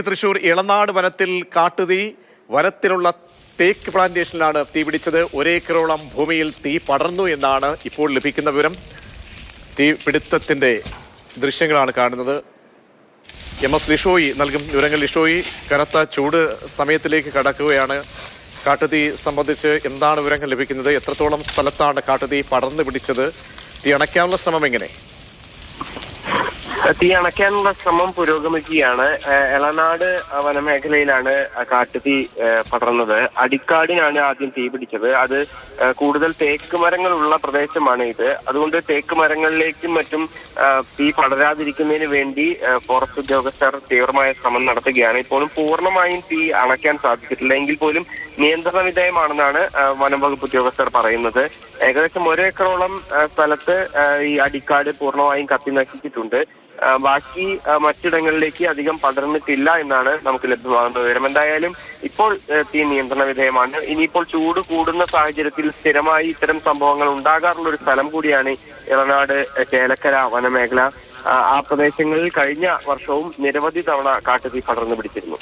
തൃശൂർ ഇളനാട് വനത്തിൽ കാട്ടുതീ. വനത്തിലുള്ള തേക്ക് പ്ലാന്റേഷനിലാണ് തീപിടിച്ചത്. ഒരേക്കറോളം ഭൂമിയിൽ തീ പടർന്നു എന്നാണ് ഇപ്പോൾ ലഭിക്കുന്ന വിവരം. തീപിടുത്തത്തിന്റെ ദൃശ്യങ്ങളാണ് കാണുന്നത്. MS ലിഷോയി നൽകും വിവരങ്ങൾ. ലിഷോയി, കനത്ത ചൂട് സമയത്തിലേക്ക് കടക്കുകയാണ്. കാട്ടുതീ സംബന്ധിച്ച് എന്താണ് വിവരങ്ങൾ ലഭിക്കുന്നത്? എത്രത്തോളം സ്ഥലത്താണ് കാട്ടുതീ പടർന്നു പിടിച്ചത്? തീ അണയ്ക്കാനുള്ള ശ്രമം എങ്ങനെ? തീ അണയ്ക്കാനുള്ള ശ്രമം പുരോഗമിക്കുകയാണ്. എളനാട് വനമേഖലയിലാണ് കാട്ടുതീ പടർന്നത്. അടിക്കാടിനാണ് ആദ്യം തീ പിടിച്ചത്. അത് കൂടുതൽ തേക്ക് മരങ്ങളുള്ള പ്രദേശമാണ് ഇത്. അതുകൊണ്ട് തേക്ക് മരങ്ങളിലേക്കും മറ്റും തീ പടരാതിരിക്കുന്നതിന് വേണ്ടി ഫോറസ്റ്റ് ഉദ്യോഗസ്ഥർ തീവ്രമായ ശ്രമം നടത്തുകയാണ്. ഇപ്പോഴും പൂർണ്ണമായും തീ അണയ്ക്കാൻ സാധിച്ചിട്ടില്ല. എങ്കിൽ പോലും നിയന്ത്രണ വിധേയമാണെന്നാണ് വനം വകുപ്പ് ഉദ്യോഗസ്ഥർ പറയുന്നത്. ഏകദേശം 1 ഏക്കറോളം സ്ഥലത്ത് ഈ അടിക്കാട് പൂർണ്ണമായും കത്തി നശിച്ചിട്ടുണ്ട്. ബാക്കി മറ്റിടങ്ങളിലേക്ക് അധികം പടർന്നിട്ടില്ല എന്നാണ് നമുക്ക് ലഭ്യമാകുന്ന വിവരം. എന്തായാലും ഇപ്പോൾ തീ നിയന്ത്രണ വിധേയമാണ്. ഇനിയിപ്പോൾ ചൂട് കൂടുന്ന സാഹചര്യത്തിൽ സ്ഥിരമായി ഇത്തരം സംഭവങ്ങൾ ഉണ്ടാകാറുള്ള ഒരു സ്ഥലം കൂടിയാണ് ഇളനാട് ചേലക്കര വനമേഖല. ആ പ്രദേശങ്ങളിൽ കഴിഞ്ഞ വർഷവും നിരവധി തവണ കാട്ടുതീ പടർന്നു പിടിച്ചിരുന്നു.